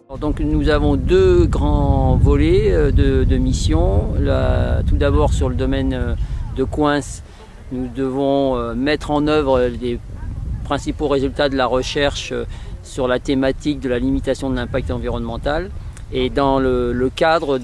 Donc nous avons deux grands volets de mission. Tout d'abord sur le domaine de Coince, nous devons mettre en œuvre les principaux résultats de la recherche sur la thématique de la limitation de l'impact environnemental et dans le cadre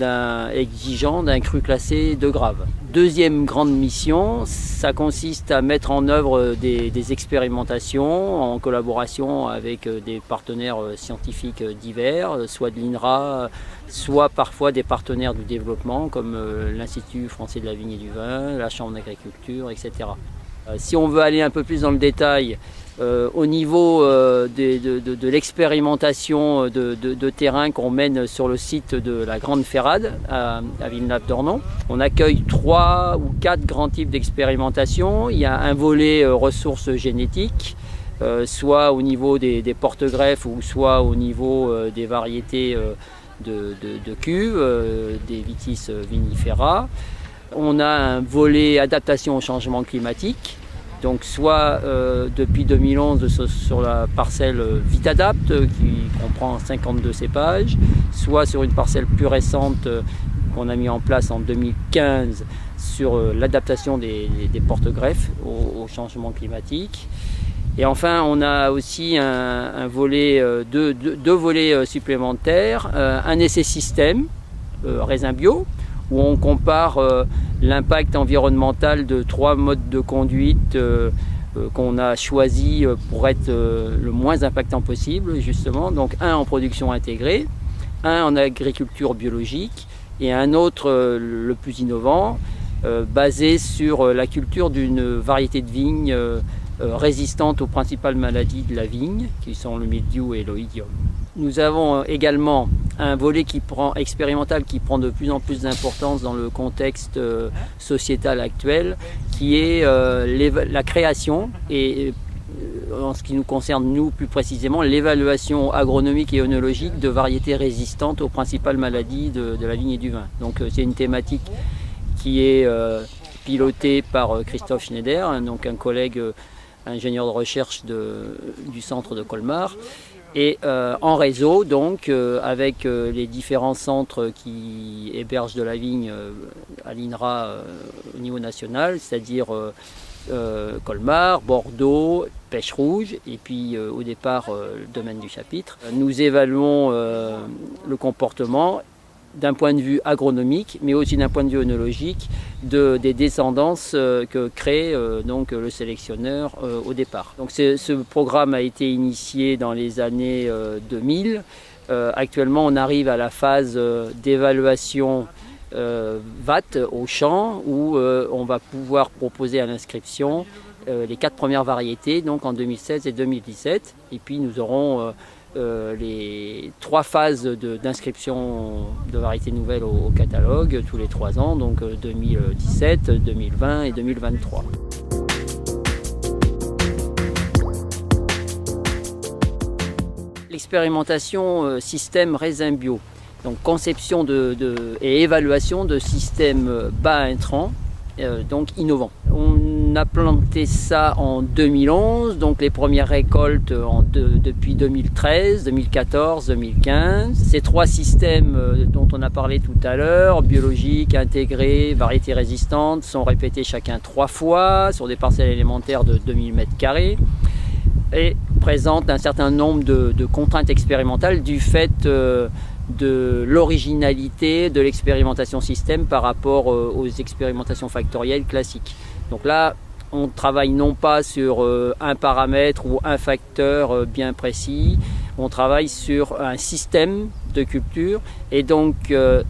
exigeant d'un cru classé de grave. Deuxième grande mission, ça consiste à mettre en œuvre des expérimentations en collaboration avec des partenaires scientifiques divers, soit de l'INRA, soit parfois des partenaires du développement comme l'Institut français de la vigne et du vin, la Chambre d'agriculture, etc. Si on veut aller un peu plus dans le détail, au niveau de l'expérimentation de terrain qu'on mène sur le site de la Grande Ferrade à Villenave-d'Ornon, on accueille 3 ou 4 grands types d'expérimentation. Il y a un volet ressources génétiques, soit au niveau des porte-greffes ou soit au niveau des variétés de cuves, des Vitis vinifera. On a un volet adaptation au changement climatique. Donc soit depuis 2011 sur la parcelle Vitadapt qui comprend 52 cépages, soit sur une parcelle plus récente qu'on a mis en place en 2015 sur l'adaptation des porte-greffes au changement climatique. Et enfin, on a aussi un volet, deux volets supplémentaires, un essai système, raisin bio, où on compare l'impact environnemental de 3 modes de conduite qu'on a choisi pour être le moins impactant possible, justement. Donc un en production intégrée, un en agriculture biologique et un autre, le plus innovant, basé sur la culture d'une variété de vigne résistante aux principales maladies de la vigne, qui sont le mildiou et l'oïdium. Nous avons également un volet expérimental qui prend de plus en plus d'importance dans le contexte sociétal actuel, qui est la création et, en ce qui nous concerne nous plus précisément, l'évaluation agronomique et œnologique de variétés résistantes aux principales maladies de la vigne et du vin. Donc c'est une thématique qui est pilotée par Christophe Schneider, donc un collègue ingénieur de recherche du centre de Colmar. Et en réseau, donc, avec les différents centres qui hébergent de la vigne à l'INRA au niveau national, c'est-à-dire Colmar, Bordeaux, Pêche Rouge, et puis au départ le domaine du chapitre. Nous évaluons le comportement d'un point de vue agronomique, mais aussi d'un point de vue œnologique, des descendances que crée donc le sélectionneur au départ. Donc ce programme a été initié dans les années 2000. Actuellement, on arrive à la phase d'évaluation VAT au champ, où on va pouvoir proposer à l'inscription les 4 premières variétés, donc en 2016 et 2017. Et puis nous aurons les 3 phases d'inscription de variétés nouvelles au catalogue tous les 3 ans, donc 2017, 2020 et 2023. L'expérimentation système raisin bio, donc conception et évaluation de systèmes bas intrants, donc innovants. On a planté ça en 2011, donc les premières récoltes depuis 2013, 2014, 2015. Ces 3 systèmes dont on a parlé tout à l'heure, biologiques, intégrés, variétés résistantes, sont répétés chacun 3 fois sur des parcelles élémentaires de 2000 m² et présentent un certain nombre de contraintes expérimentales du fait de l'originalité de l'expérimentation système par rapport aux expérimentations factorielles classiques. Donc là, on travaille non pas sur un paramètre ou un facteur bien précis, on travaille sur un système de culture et donc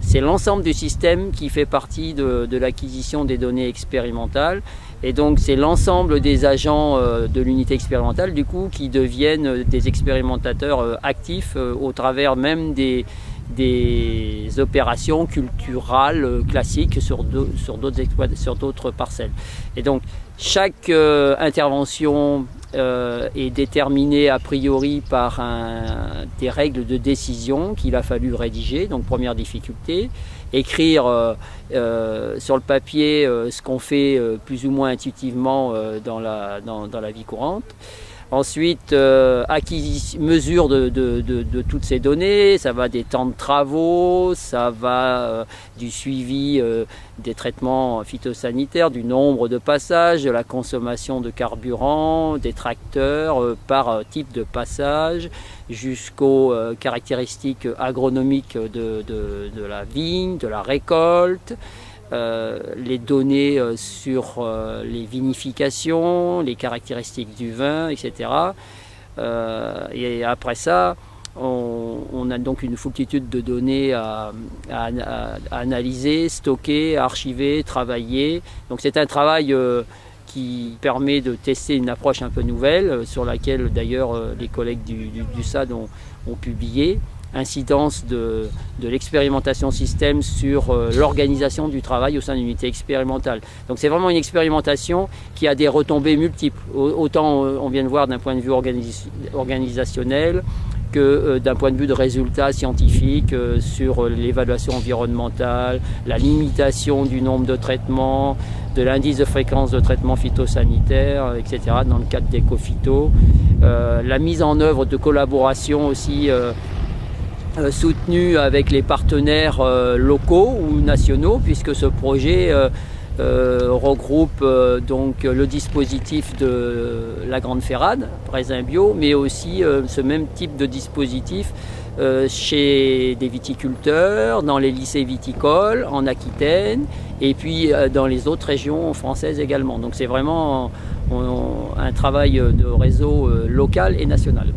c'est l'ensemble du système qui fait partie de l'acquisition des données expérimentales et donc c'est l'ensemble des agents de l'unité expérimentale du coup qui deviennent des expérimentateurs actifs au travers même des opérations culturales classiques sur d'autres parcelles. Et donc chaque intervention est déterminée a priori par des règles de décision qu'il a fallu rédiger. Donc première difficulté, écrire sur le papier ce qu'on fait plus ou moins intuitivement dans la vie courante. Ensuite, mesure de toutes ces données, ça va des temps de travaux, ça va du suivi des traitements phytosanitaires, du nombre de passages, de la consommation de carburant, des tracteurs par type de passage, jusqu'aux caractéristiques agronomiques de la vigne, de la récolte. Les données sur les vinifications, les caractéristiques du vin, etc. Et après ça, on a donc une foultitude de données à analyser, stocker, archiver, travailler. Donc c'est un travail qui permet de tester une approche un peu nouvelle, sur laquelle d'ailleurs les collègues du SAD ont publié. Incidence de l'expérimentation système sur l'organisation du travail au sein d'une unité expérimentale. Donc c'est vraiment une expérimentation qui a des retombées multiples. Autant on vient de voir d'un point de vue organisationnel que d'un point de vue de résultats scientifiques sur l'évaluation environnementale, la limitation du nombre de traitements, de l'indice de fréquence de traitement phytosanitaire, etc. dans le cadre d'Ecophyto. La mise en œuvre de collaboration aussi soutenu avec les partenaires locaux ou nationaux, puisque ce projet regroupe donc le dispositif de la Grande Ferrade, Raisin Bio, mais aussi ce même type de dispositif chez des viticulteurs, dans les lycées viticoles, en Aquitaine, et puis dans les autres régions françaises également. Donc c'est vraiment un travail de réseau local et national.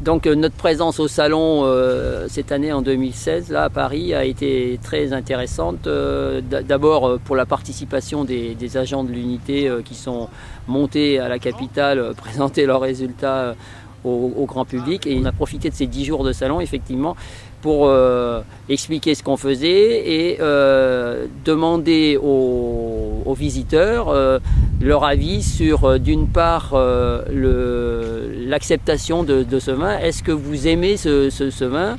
Donc notre présence au salon cette année en 2016 là à Paris a été très intéressante. D'abord pour la participation des agents de l'unité qui sont montés à la capitale présenter leurs résultats au grand public. Et on a profité de ces 10 jours de salon effectivement pour expliquer ce qu'on faisait et demander aux visiteurs leur avis sur d'une part l'acceptation de ce vin. Est-ce que vous aimez ce vin?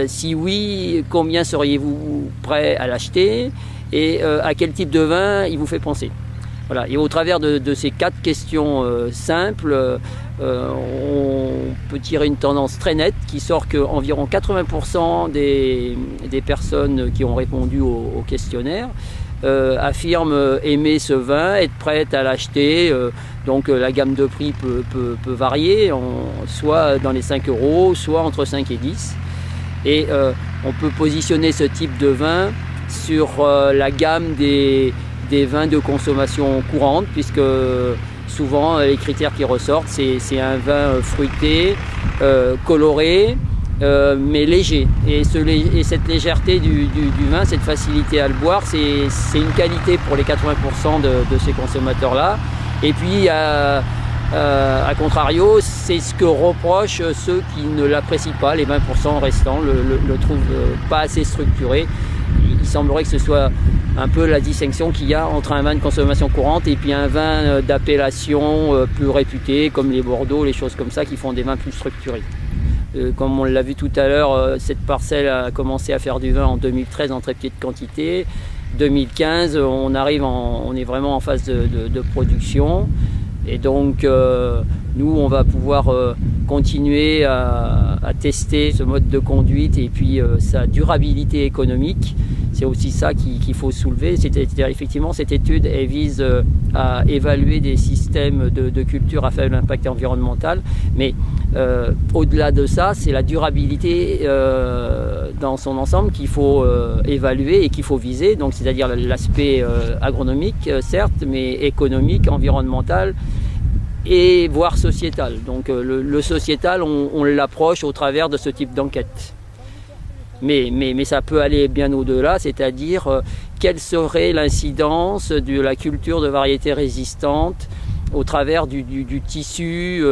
Si oui, combien seriez-vous prêt à l'acheter? Et à quel type de vin il vous fait penser? Voilà. Et au travers de ces 4 questions simples, on peut tirer une tendance très nette qui sort qu'environ 80% des personnes qui ont répondu au questionnaire affirment aimer ce vin, être prête à l'acheter. Donc la gamme de prix peut varier, soit dans les 5 €, soit entre 5 et 10. Et on peut positionner ce type de vin sur la gamme des vins de consommation courante, puisque souvent les critères qui ressortent, c'est un vin fruité, coloré, mais léger. Et cette légèreté du vin, cette facilité à le boire, c'est une qualité pour les 80% de ces consommateurs-là. Et puis, à contrario, c'est ce que reprochent ceux qui ne l'apprécient pas, les 20% restants le trouvent pas assez structuré. Il semblerait que ce soit un peu la distinction qu'il y a entre un vin de consommation courante et puis un vin d'appellation plus réputé, comme les Bordeaux, les choses comme ça, qui font des vins plus structurés. Comme on l'a vu tout à l'heure, cette parcelle a commencé à faire du vin en 2013 en très petite quantité. 2015, on est vraiment en phase de production. Et donc, nous, on va pouvoir continuer à tester ce mode de conduite et puis sa durabilité économique. C'est aussi ça qu'il faut soulever. C'est-à-dire, effectivement, cette étude elle vise à évaluer des systèmes de culture à faible impact environnemental. Mais au-delà de ça, c'est la durabilité dans son ensemble qu'il faut évaluer et qu'il faut viser. Donc, c'est-à-dire l'aspect agronomique, certes, mais économique, environnemental et voire sociétal. Donc le sociétal, on l'approche au travers de ce type d'enquête. Mais ça peut aller bien au-delà, c'est-à-dire quelle serait l'incidence de la culture de variétés résistantes au travers du tissu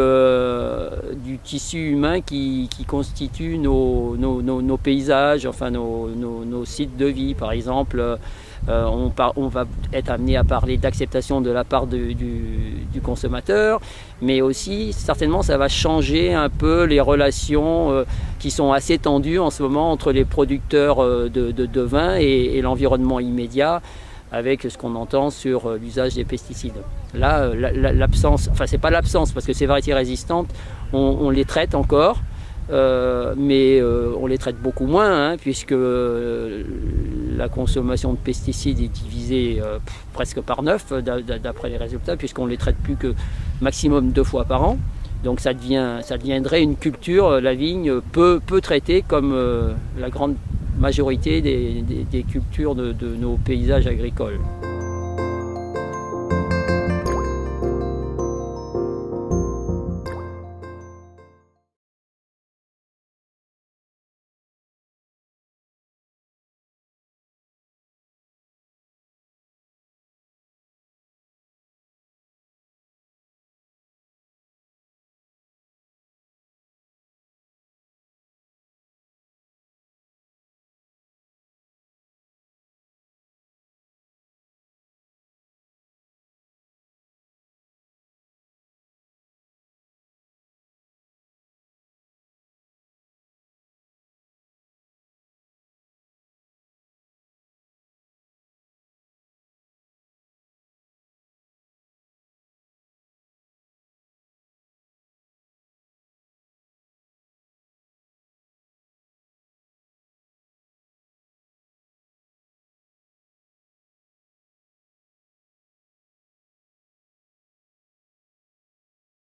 humain qui constitue nos paysages, enfin nos sites de vie. Par exemple, on va être amené à parler d'acceptation de la part du consommateur, mais aussi certainement ça va changer un peu les relations qui sont assez tendues en ce moment entre les producteurs de vin et l'environnement immédiat. avec ce qu'on entend sur l'usage des pesticides. Là, l'absence, enfin c'est pas l'absence parce que ces variétés résistantes, on les traite encore, mais on les traite beaucoup moins, hein, puisque la consommation de pesticides est divisée presque par 9 d'après les résultats, puisqu'on les traite plus que maximum 2 fois par an. Donc ça deviendrait une culture, la vigne peu traitée comme la grande majorité des cultures de nos paysages agricoles.